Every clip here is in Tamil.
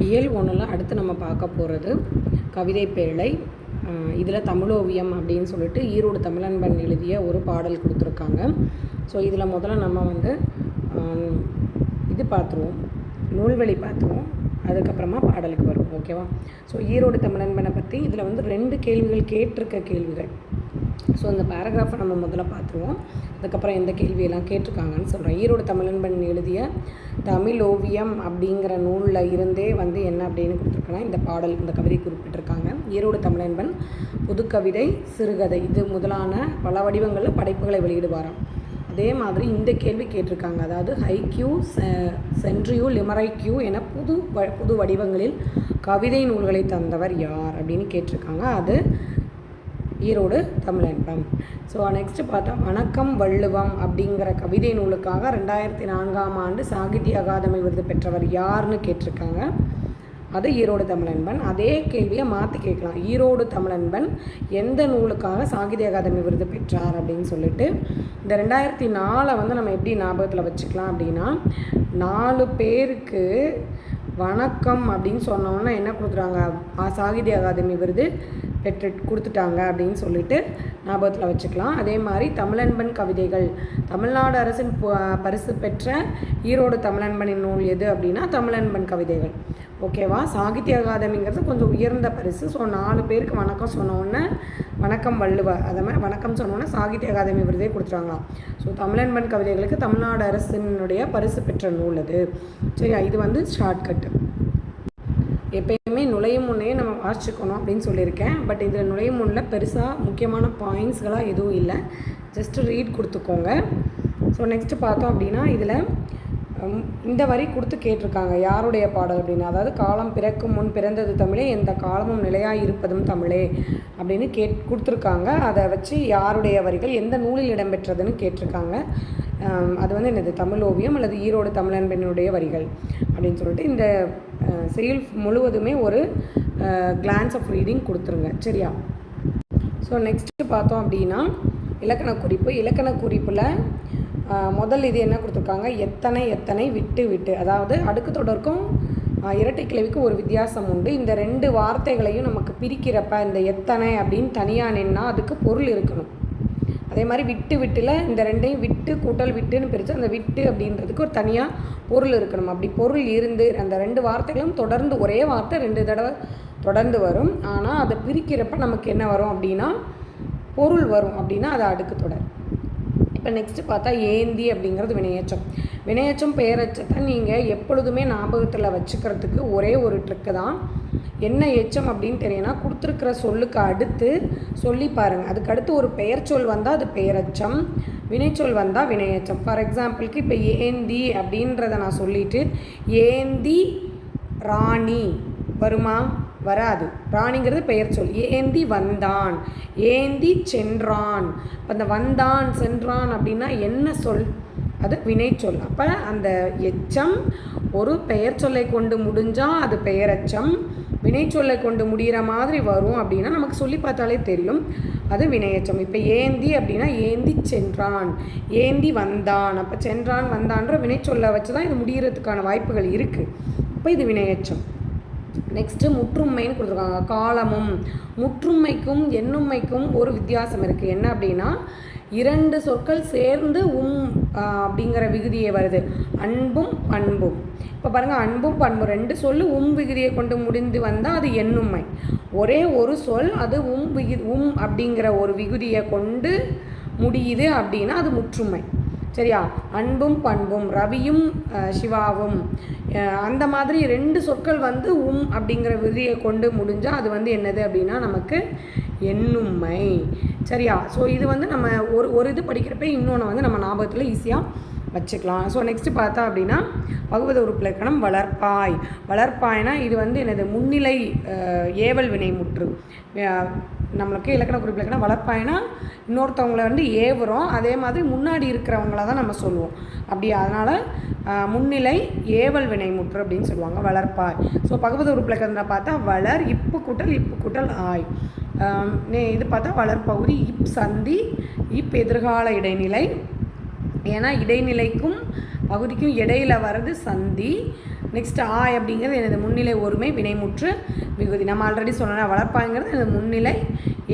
இயல் 1ல் அடுத்து நம்ம பார்க்க போகிறது கவிதை பேழை. இதில் தமிழோவியம் அப்படின்னு சொல்லிட்டு ஈரோடு தமிழன்பன் எழுதிய ஒரு பாடல் கொடுத்துருக்காங்க. ஸோ இதில் முதல்ல நம்ம இது பார்த்துருவோம், நூல்வழி பார்த்துருவோம், அதுக்கப்புறமா பாடலுக்கு வரும். ஓகேவா? ஸோ ஈரோடு தமிழன்பனை பற்றி இதில் 2 கேள்விகள் கேட்டிருக்க கேள்விகள். ஸோ அந்த பேராகிராஃபை நம்ம முதல்ல பார்த்துருவோம், அதுக்கப்புறம் எந்த கேள்வியெல்லாம் கேட்டிருக்காங்கன்னு சொல்கிறேன். ஈரோடு தமிழன்பன் எழுதிய தமிழோவியம் அப்படிங்கிற நூலில் இருந்தே என்ன அப்படின்னு கொடுத்துருக்கேன்னா இந்த பாடல், இந்த கவிதை குறிப்பிட்டிருக்காங்க. ஈரோடு தமிழன்பன் புதுக்கவிதை, சிறுகதை இது முதலான பல வடிவங்களில் படைப்புகளை வெளியிடுவாராம். அதே மாதிரி இந்த கேள்வி கேட்டிருக்காங்க, அதாவது ஹைக்யூ, சென்ட்ரியூ, லிமரைக்யூ என புது வடிவங்களில் கவிதை நூல்களை தந்தவர் யார் அப்படின்னு கேட்டிருக்காங்க. அது ஈரோடு தமிழன்பன். ஸோ நெக்ஸ்ட்டு பார்த்தா வணக்கம் வள்ளுவம் அப்படிங்கிற கவிதை நூலுக்காக 2004ஆம் ஆண்டு சாகித்ய அகாதமி விருது பெற்றவர் யாருன்னு கேட்டிருக்காங்க. அது ஈரோடு தமிழன்பன். அதே கேள்வியை மாற்றி கேட்கலாம், ஈரோடு தமிழன்பன் எந்த நூலுக்காக சாகித்ய அகாதமி விருது பெற்றார் அப்படின்னு சொல்லிட்டு. இந்த 2004 நம்ம எப்படி ஞாபகத்தில் வச்சுக்கலாம் அப்படின்னா, 4 பேருக்கு வணக்கம் அப்படின்னு சொன்னோன்னா என்ன கொடுத்துறாங்க, சாகித்ய அகாதமி விருது கொடுத்துட்டாங்க அப்படின்னு சொல்லிட்டு ஞாபகத்தில் வச்சுக்கலாம். அதே மாதிரி தமிழன்பன் கவிதைகள், தமிழ்நாடு அரசின் பரிசு பெற்ற ஈரோடு தமிழன்பனின் நூல் எது அப்படின்னா தமிழன்பன் கவிதைகள். ஓகேவா? சாகித்ய அகாதமிங்கிறது கொஞ்சம் உயர்ந்த பரிசு. ஸோ 4 பேருக்கு வணக்கம் சொன்னோன்னே வணக்கம் வள்ளுவ, அதே மாதிரி வணக்கம் சொன்னோன்னே சாகித்ய அகாதமி விருதே கொடுத்துருவாங்களாம். ஸோ தமிழன்பன் கவிதைகளுக்கு தமிழ்நாடு அரசினுடைய பரிசு பெற்ற நூல் அது. சரியா? இது ஷார்ட்கட்டு. எப்பயுமே நுழையும் முன்னே நம்ம வாசிச்சுக்கணும் அப்படின்னு சொல்லியிருக்கேன். பட் இதில் நுழையும் முன்னில் பெருசாக முக்கியமான பாயிண்ட்ஸ்களாக எதுவும் இல்லை, ஜஸ்ட்டு ரீட் கொடுத்துக்கோங்க. ஸோ நெக்ஸ்ட்டு பார்த்தோம் அப்படின்னா இதில் இந்த வரி கொடுத்து கேட்டிருக்காங்க, யாருடைய பாடல் அப்படின்னு. அதாவது காலம் பிறக்கும் முன் பிறந்தது தமிழே, எந்த காலமும் நிலையாக இருப்பதும் தமிழே அப்படின்னு கொடுத்துருக்காங்க. அதை வச்சு யாருடைய வரிகள் எந்த நூலில் இடம்பெற்றதுன்னு கேட்டிருக்காங்க. அது என்னது, தமிழோவியம் அல்லது ஈரோடு தமிழன்பனுடைய வரிகள் அப்படின்னு சொல்லிட்டு இந்த செயல் முழுவதுமே ஒரு கிளான்ஸ் ஆஃப் ரீடிங் கொடுத்துருங்க. சரியா? ஸோ நெக்ஸ்ட்டு பார்த்தோம் அப்படின்னா இலக்கண குறிப்பு. இலக்கண குறிப்பில் முதல் இது என்ன கொடுத்துருக்காங்க, எத்தனை எத்தனை விட்டு விட்டு, அதாவது அடுக்கு தொடருக்கும் இரட்டை கிளவிக்கும் ஒரு வித்தியாசம் உண்டு. இந்த 2 வார்த்தைகளையும் நமக்கு பிரிக்கிறப்ப இந்த எத்தனை அப்படின்னு தனியாக நின்னா அதுக்கு பொருள் இருக்கணும். அதே மாதிரி விட்டு விட்டுல இந்த 2ஐயும் விட்டு கூட்டல் விட்டுன்னு பிரித்து அந்த விட்டு அப்படின்றதுக்கு ஒரு தனியாக பொருள் இருக்கணும். அப்படி பொருள் இருந்து அந்த 2 வார்த்தைகளும் தொடர்ந்து ஒரே வார்த்தை 2 தடவை தொடர்ந்து வரும். ஆனால் அதை பிரிக்கிறப்ப நமக்கு என்ன வரும் அப்படின்னா பொருள் வரும். அப்படின்னா அது அடுக்கு தொடர். இப்போ நெக்ஸ்ட்டு பார்த்தா ஏந்தி அப்படிங்கிறது வினையேற்றம். வினையேற்றம் பெயரச்சத்தை நீங்கள் எப்பொழுதுமே ஞாபகத்தில் வச்சுக்கிறதுக்கு ஒரே ஒரு ட்ரிக்கு தான். என்ன எச்சம் அப்படின்னு தெரியும்னா கொடுத்துருக்கிற சொல்லுக்கு அடுத்து சொல்லி பாருங்கள். அதுக்கு அடுத்து ஒரு பெயர் சொல் வந்தால் அது பெயரச்சம், வினைச்சொல் வந்தால் வினையச்சம். ஃபார் எக்ஸாம்பிளுக்கு இப்போ ஏந்தி அப்படின்றத நான் சொல்லிவிட்டு ஏந்தி ராணி வருமா? வராது. ராணிங்கிறது பெயர் சொல். ஏந்தி வந்தான், ஏந்தி சென்றான். இப்போ அந்த வந்தான் சென்றான் அப்படின்னா என்ன சொல்? அது வினைச்சொல். அப்போ அந்த எச்சம் ஒரு பெயர் சொல்லை கொண்டு முடிஞ்சால் அது பெயரச்சம், வினைச்சொல்லை கொண்டு முடிகிற மாதிரி வரும் அப்படின்னா நமக்கு சொல்லி பார்த்தாலே தெரியும் அது வினையச்சம். இப்போ ஏந்தி அப்படின்னா ஏந்தி சென்றான், ஏந்தி வந்தான். அப்போ சென்றான் வந்தான்ற வினைச்சொல்லை வச்சு தான் இது முடிகிறதுக்கான வாய்ப்புகள் இருக்குது. அப்போ இது வினையச்சம். நெக்ஸ்ட்டு முற்றுமைன்னு கொடுத்துருக்காங்க. காலமும் முற்றுமைக்கும் எண்ணுமைக்கும் ஒரு வித்தியாசம் இருக்குது. என்ன அப்படின்னா 2 சொற்கள் சேர்ந்து அப்படிங்கிற விகுதியை வருது. அன்பும் பண்பும். இப்போ பாருங்கள், அன்பும் பண்பும் 2 சொல்லு விகுதியை கொண்டு முடிந்து வந்தால் அது எண்ணுமை. ஒரே ஒரு சொல் அது அப்படிங்கிற ஒரு விகுதியை கொண்டு முடியுது அப்படின்னா அது முற்றுமை. சரியா? அன்பும் பண்பும், ரவியும் சிவாவும், அந்த மாதிரி 2 சொற்கள் அப்படிங்கிற விதியை கொண்டு முடிஞ்சால் அது என்னது அப்படின்னா நமக்கு எண்ணுமை. சரியா? ஸோ இது நம்ம ஒரு இது படிக்கிறப்ப இன்னொன்று நம்ம ஞாபகத்தில் ஈஸியாக வச்சுக்கலாம். ஸோ நெக்ஸ்ட்டு பார்த்தா அப்படின்னா பகுவத உறுப்பிலக்கணம் வளர்ப்பாய். வளர்ப்பாய்னா இது என்னது, முன்னிலை ஏவல் வினை முற்று. நம்மளுக்கு இலக்கண குறிப்பு இலக்கணம் வளர்ப்பாய்னா இன்னொருத்தவங்களை ஏவுறோம், அதே மாதிரி முன்னாடி இருக்கிறவங்கள தான் நம்ம சொல்லுவோம். அப்படி அதனால் முன்னிலை ஏவல் வினை முற்று அப்படின்னு சொல்லுவாங்க வளர்ப்பாய். ஸோ பகுவத உறுப்பிலக்கணத்தில் பார்த்தா வளர், இப்பு கூட்டல் ஆய். இது பார்த்தா வளர்ப்பகுதி இப் சந்தி, இப் எதிர்கால இடைநிலை. ஏன்னா இடைநிலைக்கும் பகுதிக்கும் இடையில் வர்றது சந்தி. நெக்ஸ்ட் ஆய் அப்படிங்கிறது எனது முன்னிலை ஒருமை வினைமுற்று விகுதி. நம்ம ஆல்ரெடி சொன்னோன்னா வளர்ப்பாங்கிறது எனது முன்னிலை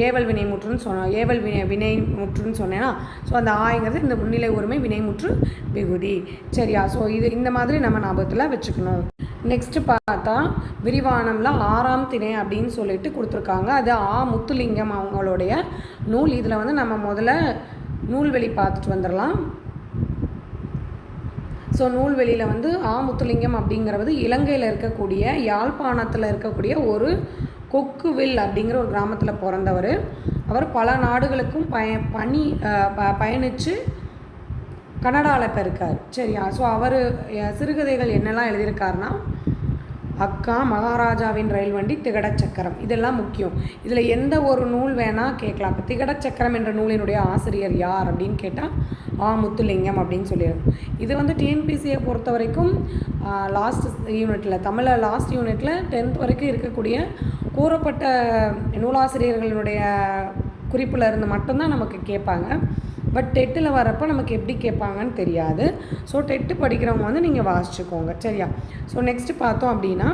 ஏவல் வினைமுற்றுன்னு சொன்னோம், ஏவல் வினைமுற்றுன்னு சொன்னேன்னா. ஸோ அந்த ஆய்ங்கிறது இந்த முன்னிலை ஒருமை வினைமுற்று விகுதி. சரியா? ஸோ இது இந்த மாதிரி நம்ம ஞாபகத்தில் வச்சுக்கணும். நெக்ஸ்ட்டு பார்த்தா விரிவானம்ல 6ஆம் திணை அப்படின்னு சொல்லிட்டு கொடுத்துருக்காங்க. அது முத்துலிங்கம் அவங்களுடைய நூல். இதில் வந்து நம்ம முதல்ல நூல்வெளி பார்த்துட்டு வந்துடலாம். ஸோ நூல்வெளியில் வந்து முத்துலிங்கம் அப்படிங்கிறது இலங்கையில் இருக்கக்கூடிய யாழ்ப்பாணத்தில் இருக்கக்கூடிய ஒரு கொக்குவில் அப்படிங்கிற ஒரு கிராமத்தில் பிறந்தவர். அவர் பல நாடுகளுக்கும் பயணித்து கனடாவில் இப்போ இருக்கார். சரியா? ஸோ அவர் சிறுகதைகள் என்னெல்லாம் எழுதியிருக்காருன்னா அக்கா, மகாராஜாவின் ரயில் வண்டி, திகடச்சக்கரம், இதெல்லாம் முக்கியம். இதில் எந்த ஒரு நூல் வேணால் கேட்கலாம். இப்போ திகடச்சக்கரம் என்ற நூலினுடைய ஆசிரியர் யார் அப்படின்னு கேட்டால் முத்துலிங்கம் அப்படின்னு சொல்லிடுறோம். இது வந்து டிஎன்பிசியை பொறுத்த வரைக்கும் லாஸ்ட் யூனிட்டில், தமிழில் லாஸ்ட் யூனிட்டில் 10th வரைக்கும் இருக்கக்கூடிய கூறப்பட்ட நூலாசிரியர்களுடைய குறிப்பில் இருந்து மட்டும்தான் நமக்கு கேட்பாங்க. பட் டெட்டில் வரப்போ நமக்கு எப்படி கேட்பாங்கன்னு தெரியாது. ஸோ டெட்டு படிக்கிறவங்க வந்து நீங்கள் வாசிச்சுக்கோங்க. சரியா? ஸோ நெக்ஸ்ட்டு பார்த்தோம் அப்படின்னா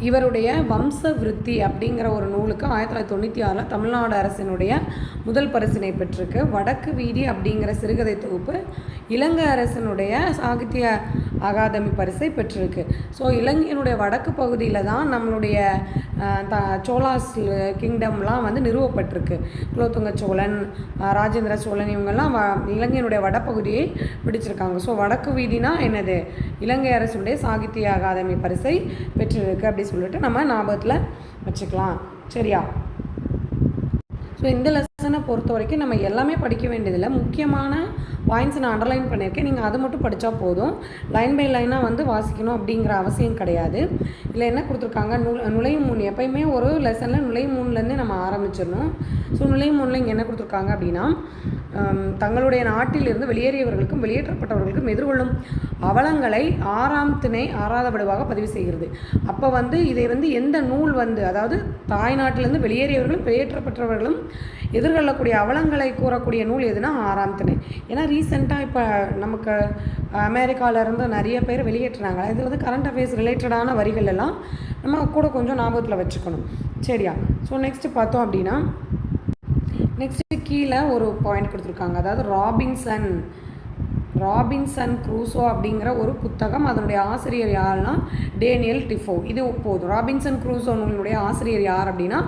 இவருடைய வம்ச விருத்தி அப்படிங்கிற ஒரு நூலுக்கு 1996 தமிழ்நாடு அரசினுடைய முதல் பரிசினை பெற்றிருக்கு. வடக்கு வீதி அப்படிங்கிற சிறுகதை தொகுப்பு இலங்கை அரசினுடைய சாகித்ய அகாதமி பரிசை பெற்றிருக்கு. ஸோ இலங்கையினுடைய வடக்கு பகுதியில் தான் நம்மளுடைய சோழாஸ் கிங்டம்லாம் வந்து நிறுவப்பட்டிருக்கு. குலோத்துங்க சோழன், ராஜேந்திர சோழன் இவங்கெல்லாம் இலங்கையினுடைய வடப்பகுதியை பிடிச்சிருக்காங்க. ஸோ வடக்கு வீதினா என்னது? இலங்கை அரசுடைய சாகித்ய அகாதமி பரிசை பெற்றிருக்கு அப்படி சொல்லிட்டு நம்ம ஞாபகத்தில் வச்சுக்கலாம். சரியா? ஸோ இந்த லெசனை பொறுத்த வரைக்கும் நம்ம எல்லாமே படிக்க வேண்டியதில்லை. முக்கியமான பாயிண்ட்ஸ் நான் அண்டர்லைன் பண்ணியிருக்கேன். நீங்கள் அதை மட்டும் படித்தா போதும். லைன் பை லைனாக வந்து வாசிக்கணும் அப்படிங்கிற அவசியம் கிடையாது. இதில் என்ன கொடுத்துருக்காங்க? நுழையும் முன். எப்பயுமே ஒரு லெசனில் நுழையும் முன்லேருந்தே நம்ம ஆரம்பிச்சிடணும். ஸோ நுழையும் முன்னில் இங்கே என்ன கொடுத்துருக்காங்க அப்படின்னா தங்களுடைய நாட்டிலிருந்து வெளியேறியவர்களுக்கும் வெளியேற்றப்பட்டவர்களுக்கும் எதிர்கொள்ளும் அவலங்களை 6ஆம் திணை 6வது விடுவாக பதிவு செய்கிறது. அப்போ வந்து இதை வந்து எந்த நூல் வந்து, அதாவது தாய்நாட்டிலேருந்து வெளியேறியவர்களும் வெளியேற்றப்பட்டவர்களும் எதிர்கொள்ளக்கூடிய அவலங்களை கூறக்கூடிய நூல் எதுனா 6ஆம் திணை. ஏன்னா ரீசெண்டாக இப்போ நமக்கு அமெரிக்காவிலேருந்து நிறைய பேர் வெளியேற்றினாங்க. இது வந்து கரண்ட் அஃபேர்ஸ் ரிலேட்டடான வரிகள் எல்லாம் நம்ம கூட கொஞ்சம் ஞாபகத்தில் வச்சுக்கணும். சரியா? ஸோ நெக்ஸ்ட்டு பார்த்தோம் அப்படின்னா நெக்ஸ்ட்டு கீழே ஒரு பாயிண்ட் கொடுத்துருக்காங்க. அதாவது ராபின்சன் க்ரூசோ அப்படிங்கிற ஒரு புத்தகம். அதனுடைய ஆசிரியர் யாருன்னா டேனியல் டிஃபோ. இது போதும். ராபின்சன் க்ரூசோ நூலினுடைய ஆசிரியர் யார் அப்படின்னா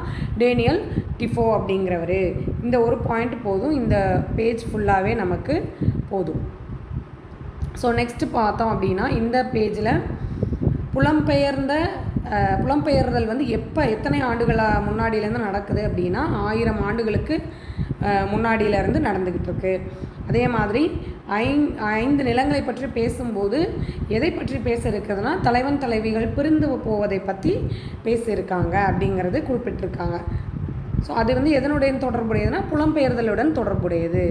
டேனியல் டிஃபோ அப்படிங்கிறவர். இந்த ஒரு பாயிண்ட் போதும். இந்த பேஜ் ஃபுல்லாகவே நமக்கு போதும். ஸோ நெக்ஸ்ட்டு பார்த்தோம் அப்படின்னா இந்த பேஜில் புலம்பெயர்தல் வந்து எத்தனை ஆண்டுகளாக முன்னாடியிலேருந்து நடக்குது அப்படின்னா 1000 ஆண்டுகளுக்கு முன்னாடியிலேருந்து நடந்துக்கிட்டு இருக்கு. அதே மாதிரி 5 நிலங்களை பற்றி பேசும்போது எதை பற்றி பேச இருக்குதுன்னா தலைவன் தலைவிகள் பிரிந்து போவதை பற்றி பேசியிருக்காங்க அப்படிங்கிறது குறிப்பிட்டிருக்காங்க. ஸோ அது வந்து எதனுடைய தொடர்புடையதுன்னா புலம்பெயர்தலுடன் தொடர்புடையது.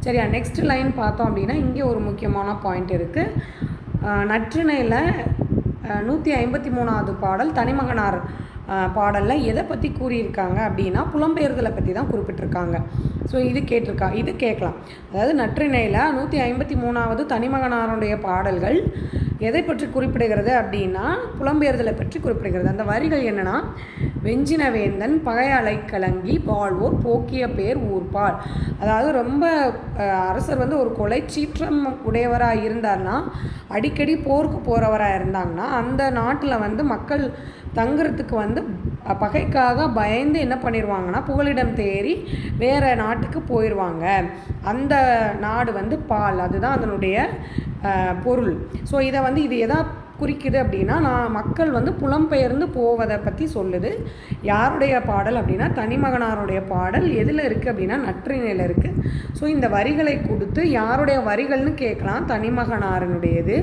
சரியா? நெக்ஸ்ட் லைன் பார்த்தோம் அப்படின்னா இங்கே ஒரு முக்கியமான பாயிண்ட் இருக்குது. நற்றிணையில் 153வது பாடல் தனிமகனார் பாடலில் எதை பற்றி கூறியிருக்காங்க அப்படின்னா புலம்பெயர்தலை பற்றி தான் குறிப்பிட்டிருக்காங்க. ஸோ இது கேட்கலாம். அதாவது நற்றிணையில் 153வது தனிமகனாருடைய பாடல்கள் எதை பற்றி குறிப்பிடுகிறது அப்படின்னா புலம்பெயர்தலை பற்றி குறிப்பிடுகிறது. அந்த வரிகள் என்னென்னா வெஞ்சின வேந்தன் பகையலை கலங்கி வாழ்வோர் போக்கிய பேர் ஊர்பால். அதாவது ரொம்ப அரசர் வந்து ஒரு கொலை சீற்றம் உடையவராக இருந்தார்னா, அடிக்கடி போருக்கு போகிறவராக இருந்தாங்கன்னா அந்த நாட்டில் வந்து மக்கள் தங்குறதுக்கு வந்து பகைக்காக பயந்து என்ன பண்ணிடுவாங்கன்னா புகலிடம் தேறி வேறு நாட்டுக்கு போயிடுவாங்க. அந்த நாடு வந்து பால், அதுதான் அதனுடைய பொருள். ஸோ இதை வந்து இது எதா குறிக்குது அப்படின்னா மக்கள் வந்து புலம்பெயர்ந்து போவதை பற்றி சொல்லுது. யாருடைய பாடல் அப்படின்னா தனிமகனாருடைய பாடல். எதில் இருக்குது அப்படின்னா நற்றிணையில் இருக்குது. ஸோ இந்த வரிகளை கொடுத்து யாருடைய வரிகள்னு கேட்கலாம், தனிமகனாரனுடையது.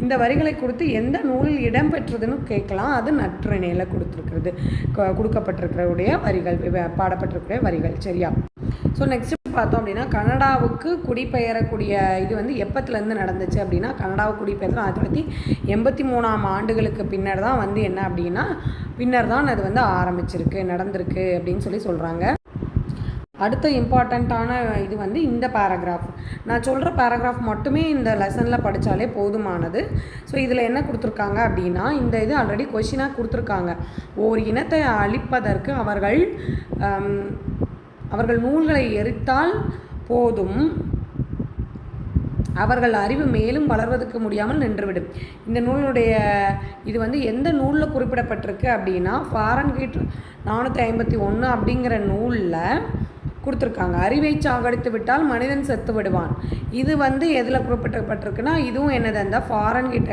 இந்த வரிகளை கொடுத்து எந்த நூலில் இடம்பெற்றதுன்னு கேட்கலாம், அது நற்றிணையில் கொடுக்கப்பட்டிருக்கிறவுடைய வரிகள், பாடப்பட்டிருக்கிற வரிகள். சரியா? ஸோ நெக்ஸ்ட் பார்த்தோம் அப்படின்னா கனடாவுக்கு குடிபெயரக்கூடிய இது வந்து எப்பத்துலேருந்து நடந்துச்சு அப்படின்னா கனடாவுக்கு குடிபெயர்ந்து 1983ஆம் ஆண்டுகளுக்கு பின்னர் தான் வந்து என்ன அப்படின்னா பின்னர் தான் அது வந்து நடந்திருக்கு அப்படின்னு சொல்கிறாங்க. அடுத்த இம்பார்ட்டண்ட்டான இது வந்து இந்த பேராகிராஃப். நான் சொல்கிற பேராகிராஃப் மட்டுமே இந்த லெசனில் படித்தாலே போதுமானது. ஸோ இதில் என்ன கொடுத்துருக்காங்க அப்படின்னா, இந்த இது ஆல்ரெடி கொஷினாக கொடுத்துருக்காங்க. ஓர் இனத்தை அழிப்பதற்கு அவர்கள் நூல்களை எரித்தால் போதும், அவர்கள் அறிவு மேலும் வளர்வதற்கு முடியாமல் நின்றுவிடும். இந்த நூலுடைய இது வந்து எந்த நூலில் குறிப்பிடப்பட்டிருக்கு அப்படின்னா, ஃபாரன்ஹீட் 451 அப்படிங்கிற நூலில் கொடுத்துருக்காங்க. அறிவை சாகடித்து விட்டால் மனிதன் செத்து விடுவான். இது வந்து எதில் குறிப்பிடப்பட்டிருக்குன்னா, இதுவும் என்னது, அந்த ஃபாரன்ஹீட்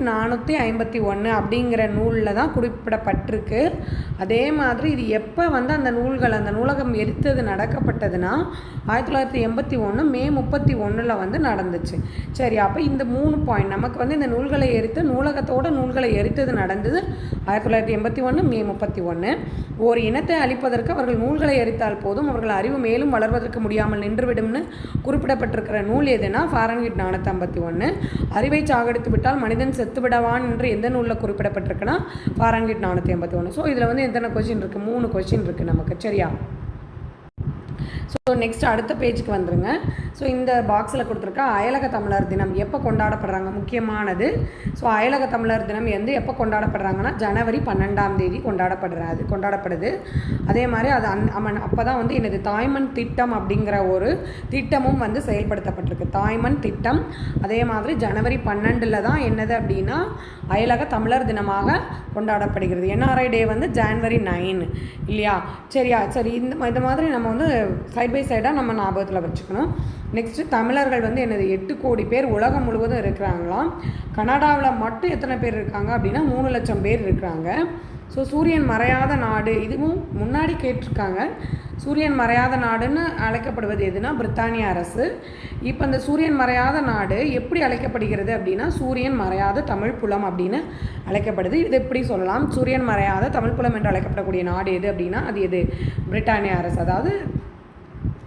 451 அப்படிங்கிற நூலில் தான் குறிப்பிடப்பட்டிருக்கு. அதே மாதிரி இது எப்போ வந்து அந்த நூலகம் எரித்தது நடக்கப்பட்டதுன்னா 1981 மே 31 வந்து நடந்துச்சு. சரி, அப்போ இந்த 3 பாயிண்ட் நமக்கு வந்து இந்த நூல்களை எரித்து நூல்களை எரித்தது நடந்தது 1981 மே 31. ஒரு இனத்தை அழிப்பதற்கு அவர்கள் நூல்களை எரித்தால் போதும், அவர்கள் அறிவு மேலும் வளர்வதற்கு முடியாமல் நின்றுவிடும்னு குறிப்பிடப்பட்டிருக்கிற நூல் எதுனா ஃபாரன்ஹீட் 451. அறிவை சாகடித்து விட்டால் மனிதன் செத்து விடவான் என்று எந்த நூலில் குறிப்பிடப்பட்டிருக்குன்னா ஃபாரன்ஹீட் 451. ஸோ இதில் வந்து எத்தனை கொஸ்டின் இருக்குது? 3 கொஸ்டின் இருக்குது நமக்கு. சரியா? ஸோ நெக்ஸ்ட் அடுத்த பேஜுக்கு வந்துடுங்க. ஸோ இந்த பாக்ஸில் கொடுத்துருக்க அயலக தமிழர் தினம் எப்போ கொண்டாடப்படுறாங்க? முக்கியமானது. ஸோ அயலக தமிழர் தினம் எப்போ கொண்டாடப்படுறாங்கன்னா ஜனவரி 12ஆம் தேதி கொண்டாடப்படுது. அதே மாதிரி அது அப்போ தான் வந்து என்னது தாய்மண் திட்டம் அப்படிங்கிற ஒரு திட்டமும் வந்து செயல்படுத்தப்பட்டிருக்கு. தாய்மண் திட்டம். அதே மாதிரி ஜனவரி 12 தான் என்னது அப்படின்னா அயலக தமிழர் தினமாக கொண்டாடப்படுகிறது. NRI டே வந்து ஜான்வரி 9 இல்லையா? சரியா? சரி, இந்த மாதிரி நம்ம வந்து சைட் பை சைடாக நம்ம ஞாபகத்தில் வச்சுக்கணும். நெக்ஸ்ட்டு தமிழர்கள் வந்து என்னது 8 கோடி பேர் உலகம் முழுவதும் இருக்கிறாங்களாம். கனடாவில் மட்டும் எத்தனை பேர் இருக்காங்க அப்படின்னா 3 லட்சம் பேர் இருக்கிறாங்க. ஸோ சூரியன் மறையாத நாடு, இதுவும் முன்னாடி கேட்டிருக்காங்க. சூரியன் மறையாத நாடுன்னு அழைக்கப்படுவது எதுனா பிரித்தானிய அரசு. இப்போ இந்த சூரியன் மறையாத நாடு எப்படி அழைக்கப்படுகிறது அப்படின்னா சூரியன் மறையாத தமிழ் புலம் அப்படின்னு அழைக்கப்படுது. இது எப்படி சொல்லலாம்? சூரியன் மறையாத தமிழ் புலம் என்று அழைக்கப்படக்கூடிய நாடு எது அப்படின்னா அது எது? பிரிட்டானிய அரசு, அதாவது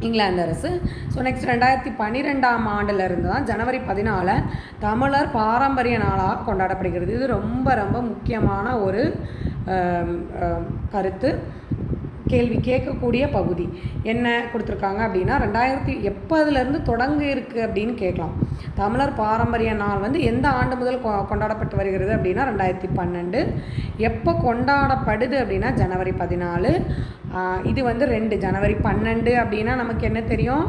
இங்கிலாந்து அரசு. ஸோ நெக்ஸ்ட் 2012ஆம் ஆண்டிலிருந்து தான் ஜனவரி 14 தமிழர் பாரம்பரிய நாளாக கொண்டாடப்படுகிறது. இது ரொம்ப ரொம்ப முக்கியமான ஒரு கருத்து. கேள்வி கேட்கக்கூடிய பகுதி என்ன கொடுத்துருக்காங்க அப்படின்னா 2000 எப்போதுலேருந்து தொடங்க இருக்குது அப்படின்னு கேட்கலாம். தமிழர் பாரம்பரிய நாள் வந்து எந்த ஆண்டு முதல் கொண்டாடப்பட்டு வருகிறது அப்படின்னா 2012. எப்போ கொண்டாடப்படுது அப்படின்னா ஜனவரி 14. இது வந்து 2 ஜனவரி 12 அப்படின்னா நமக்கு என்ன தெரியும்?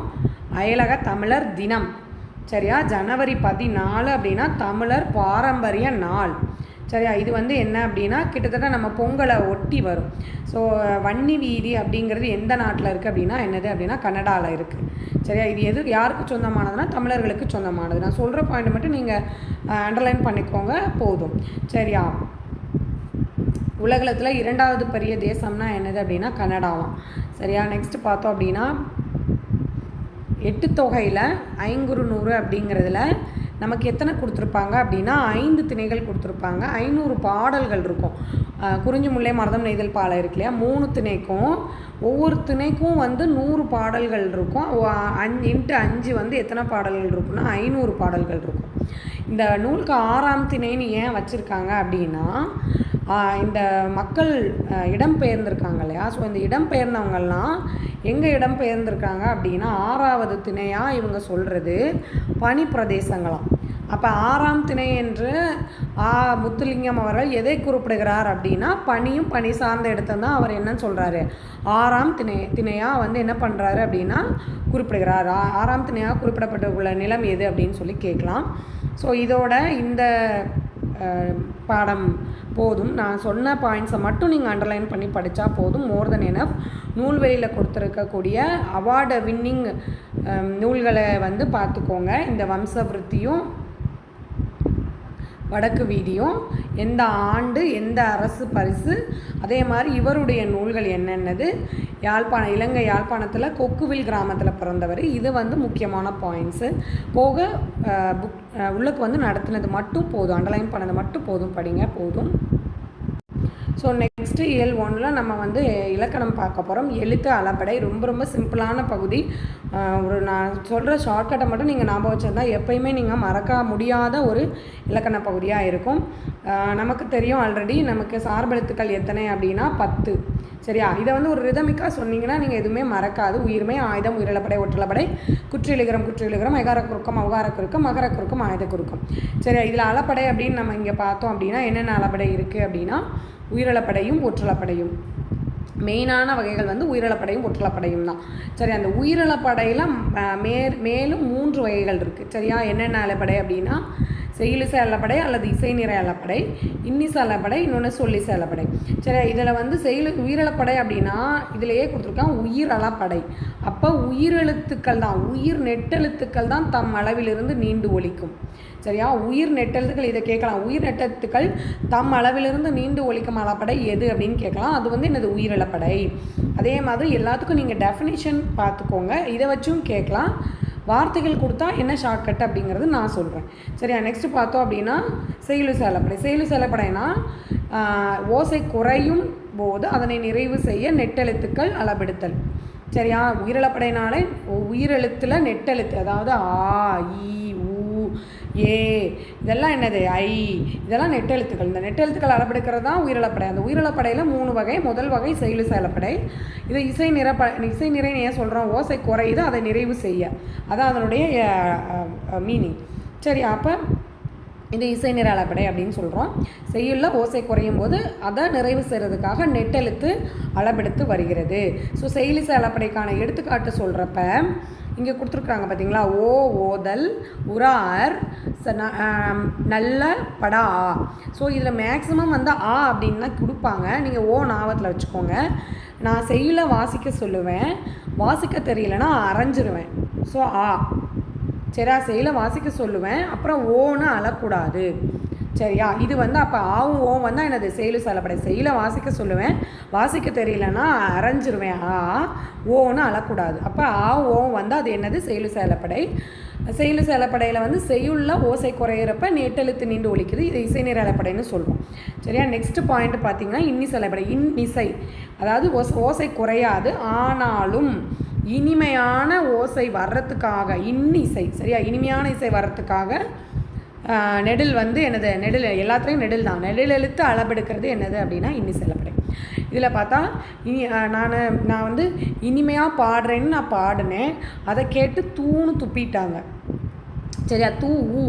அயலக தமிழர் தினம். சரியா? ஜனவரி 14 அப்படின்னா தமிழர் பாரம்பரிய நாள். சரியா? இது வந்து என்ன அப்படின்னா கிட்டத்தட்ட நம்ம பொங்கலை ஒட்டி வரும். ஸோ வன்னி வீதி அப்படிங்கிறது எந்த நாட்டில் இருக்குது அப்படின்னா என்னது அப்படின்னா கனடாவில் இருக்குது. சரியா? இது யாருக்கு சொந்தமானதுன்னா தமிழர்களுக்கு சொந்தமானது. நான் சொல்கிற பாயிண்ட் மட்டும் நீங்கள் அண்டர்லைன் பண்ணிக்கோங்க போதும். சரியா? உலகத்தில் 2வது பெரிய தேசம்னா என்னது அப்படின்னா கனடாவாம். சரியா? நெக்ஸ்ட் பார்த்தோம் அப்படின்னா 8 தொகையில் ஐங்குறுநூறு அப்படிங்கிறதுல நமக்கு எத்தனை கொடுத்துருப்பாங்க அப்படின்னா 5 திணைகள் கொடுத்துருப்பாங்க. 500 பாடல்கள் இருக்கும். குறிஞ்சி முல்லை மருதம் நெய்தல் பாலை இருக்கு இல்லையா? 3 திணைக்கும் ஒவ்வொரு திணைக்கும் வந்து 100 பாடல்கள் இருக்கும். 5 வந்து எத்தனை பாடல்கள் இருக்குன்னா 500 பாடல்கள் இருக்கும். இந்த நூலுக்கு 6ஆம் திணைன்னு ஏன் வச்சுருக்காங்க அப்படின்னா இந்த மக்கள் இடம்பெயர்ந்திருக்காங்க இல்லையா? ஸோ இந்த இடம்பெயர்ந்தவங்கள்லாம் எங்கே இடம்பெயர்ந்திருக்காங்க அப்படின்னா 6வது திணையாக இவங்க சொல்கிறது பனி பிரதேசங்களாம். அப்போ 6ஆம் திணை என்று முத்துலிங்கம் அவர்கள் எதை குறிப்பிடுகிறார் அப்படின்னா பனியும் பனி சார்ந்த இடத்த தான் அவர் என்னன்னு சொல்கிறாரு 6ஆம் திணையாக வந்து என்ன பண்ணுறாரு அப்படின்னா குறிப்பிடுகிறார். 6ஆம் திணையாக குறிப்பிடப்பட்டுள்ள நிலம் எது அப்படின்னு சொல்லி கேட்கலாம். ஸோ இதோட இந்த பாடம் போதும். நான் சொன்ன பாயிண்ட்ஸை மட்டும் நீங்கள் அண்டர்லைன் பண்ணி படித்தா போதும். மோர் தென் எனஃப். நூல்வெளியில் கொடுத்துருக்கக்கூடிய அவார்டு வின்னிங் நூல்களை வந்து பார்த்துக்கோங்க. இந்த வம்சவிருத்தியும் வடக்கு வீதியும் எந்த ஆண்டு எந்த அரசு பரிசு, அதே மாதிரி இவருடைய நூல்கள் என்னென்னது, இலங்கை யாழ்ப்பாணத்தில் கொக்குவில் கிராமத்தில் பிறந்தவர். இது வந்து முக்கியமான பாயிண்ட்ஸு. போக உள்ளுக்கு வந்து நடத்தினது மட்டும் போதும், அண்டர்லைன் பண்ணது மட்டும் போதும், படிங்க போதும். ஸோ நெக்ஸ்ட்டு இயல் 1 நம்ம வந்து இலக்கணம் பார்க்க போகிறோம். எழுத்து அளபடை ரொம்ப ரொம்ப சிம்பிளான பகுதி. நான் சொல்கிற ஷார்ட்கட்டை மட்டும் நீங்கள் ஞாபகம் வச்சுருந்தா எப்பயுமே நீங்கள் மறக்க முடியாத ஒரு இலக்கண பகுதியாக இருக்கும். நமக்கு தெரியும் ஆல்ரெடி நமக்கு சார்பெழுத்துக்கள் எத்தனை அப்படின்னா 10. சரியா? இதை வந்து ஒரு ரிதமிக்காக சொன்னீங்கன்னா நீங்கள் எதுவுமே மறக்காது. உயிர்மை, ஆயுதம், உயிரிழப்படை, ஒற்றலப்படை, குற்றியலுகரம், குற்றியலுகரம், எகார குறுக்கம், அவகார குறுக்கம், மகர குறுக்கம், ஆயுத குறுக்கம். சரியா? இதில் அளப்படை அப்படின்னு நம்ம இங்கே பார்த்தோம் அப்படின்னா என்னென்ன அளப்படை இருக்குது அப்படின்னா உயிரிழப்படையும் ஒற்றலப்படையும். மெயினான வகைகள் வந்து உயிரிழப்படையும் ஒற்றலப்படையும் தான். சரி, அந்த உயிரிழப்படையில் மேலும் 3 வகைகள் இருக்குது. சரியா? என்னென்ன அளப்படை அப்படின்னா செய்யுளிசை அளப்படை அல்லது இசை நிறை அளப்படை, இன்னிசை அளப்படை, இன்னொன்று சொல்லிசை அளப்படை. சரி, இதில் வந்து உயிரிழப்படை அப்படின்னா இதிலேயே கொடுத்துருக்கான் உயிர் அளப்படை. அப்போ உயிரெழுத்துக்கள் தான், உயிர் நெட்டெழுத்துக்கள் தான் தம் அளவிலிருந்து நீண்டு ஒலிக்கும். சரியா? உயிர் நெட்டெழுத்துக்கள் இதை கேட்கலாம். உயிர் நெட்டெழுத்துக்கள் தம் அளவிலிருந்து நீண்டு ஒலிக்கும் அளப்படை எது அப்படின்னு கேட்கலாம். அது வந்து என்னது உயிரிழப்படை. அதே மாதிரி எல்லாத்துக்கும் நீங்கள் டெஃபினிஷன் பார்த்துக்கோங்க. இதை வச்சும் கேட்கலாம். வார்த்தைகள் கொடுத்தா என்ன ஷார்ட்கட் அப்படிங்கிறது நான் சொல்கிறேன். சரியா? நெக்ஸ்ட்டு பார்த்தோம் அப்படின்னா செய்யுளிசை அளப்படை. செய்யுளிசை அளப்படைனா ஓசை குறையும் போது அதனை நிறைவு செய்ய நெட்டெழுத்துக்கள் அளபெடுத்தல். சரியா? உயிரிழப்படைனாலே உயிரெழுத்தில் நெட்டெழுத்து, அதாவது ஆ, ஈ, ஊ, ஏ, இதெல்லாம் என்னது, ஐ, இதெல்லாம் நெட்டெழுத்துக்கள். இந்த நெட்டெழுத்துக்கள் அளபெடுக்கிறது தான் உயிரிழப்படை. அந்த உயிரிழப்படையில் 3 வகை. முதல் வகை செய்யுளிசை அளப்படை. இது இசை நிறைன்னு ஏன் சொல்கிறோம்? ஓசை குறையுது, அதை நிறைவு செய்ய, அதான் அதனுடைய மீனிங். சரி, அப்போ இது இசை நிறை அளப்படை அப்படின்னு சொல்கிறோம். செய்யுள்ள ஓசை குறையும் போது அதை நிறைவு செய்கிறதுக்காக நெட்டெழுத்து அளபெடுத்து வருகிறது. ஸோ செய்யுளிசை அளப்படைக்கான எடுத்துக்காட்டு சொல்கிறப்ப இங்கே கொடுத்துருக்குறாங்க பார்த்தீங்களா? ஓ, ஓதல், உரார், நல்ல, படா, ஆ. ஸோ இதில் மேக்ஸிமம் வந்து ஆ அப்படின்னு தான் கொடுப்பாங்க. நீங்கள் ஓ ஞாபகத்தில் வச்சுக்கோங்க. நான் செய்யுள வாசிக்க சொல்லுவேன், வாசிக்க தெரியலன்னா அரைஞ்சிருவேன். ஸோ ஆ. சரியா? செய்யுள வாசிக்க சொல்லுவேன், அப்புறம் ஓன்னு அழக்கூடாது. சரியா? இது வந்து அப்போ ஆவும் ஓம் வந்தால் என்னது செய்யுளிசை அளப்படை. செய்யுள வாசிக்க சொல்லுவேன், வாசிக்க தெரியலன்னா அரைஞ்சிருவேன், ஆ, ஓன்னு அழக்கூடாது. அப்போ ஆ ஓம் வந்தால் அது என்னது செய்யுளிசை அளப்படை. செய்யுளிசை அளப்படையில் வந்து செய்யுள்ள ஓசை குறையிறப்ப நெட்டெழுத்து நீண்டு ஒலிக்குது. இது இசை நிறை அளப்படைன்னு சொல்லுவோம். சரியா? நெக்ஸ்ட் பாயிண்ட் பார்த்தீங்கன்னா இன்னிசை அளப்படை. இன்னிசை அதாவது ஓசை குறையாது, ஆனாலும் இனிமையான ஓசை வர்றதுக்காக இன்னிசை. சரியா? இனிமையான இசை வர்றதுக்காக நெடில் வந்து என்னது, நெடில் எல்லாத்துலேயும் நெடில் தான். நெடில் எழுத்து அளபெடுக்கிறது என்னது அப்படின்னா இன்னிசை அளப்படை. இதில் பார்த்தா நான் வந்து இனிமையாக பாடுறேன்னு நான் பாடினேன், அதை கேட்டு தூணு துப்பிட்டாங்க. சரியா? தூ, ஊ,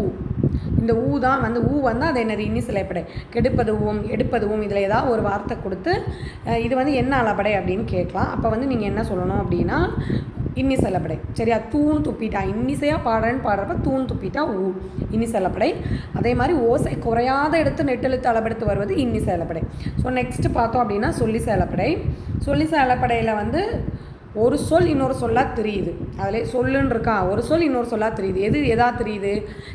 இந்த ஊ தான் வந்து ஊ வந்தால் அது என்னது இன்னிசை அளப்படை. கெடுப்பதுவும் எடுப்பதுவும் இதில் ஏதாவது ஒரு வார்த்தை கொடுத்து இது வந்து என்ன அளப்படை அப்படின்னு கேட்கலாம். அப்போ வந்து நீங்கள் என்ன சொல்லணும் அப்படின்னா இன்னிசை அளப்படை. சரியா? தூண் துப்பிட்டா, இன்னிசையாக பாடுறப்ப தூண் துப்பிட்டா ஊ, இன்னிசை அளப்படை. அதே மாதிரி ஓசை குறையாத எடுத்து நெட்டெழுத்து அளபெடுத்து வருவது இன்னிசை அளப்படை. ஸோ நெக்ஸ்ட்டு பார்த்தோம் அப்படின்னா சொல்லிசை அளப்படை. சொல்லிசை அளப்படையில் வந்து ஒரு சொல் இன்னொரு சொல்லாக தெரியுது. அதில் சொல்லுன்னு இருக்கா, ஒரு சொல் இன்னொரு சொல்லாக தெரியுது. எதா தெரியுது?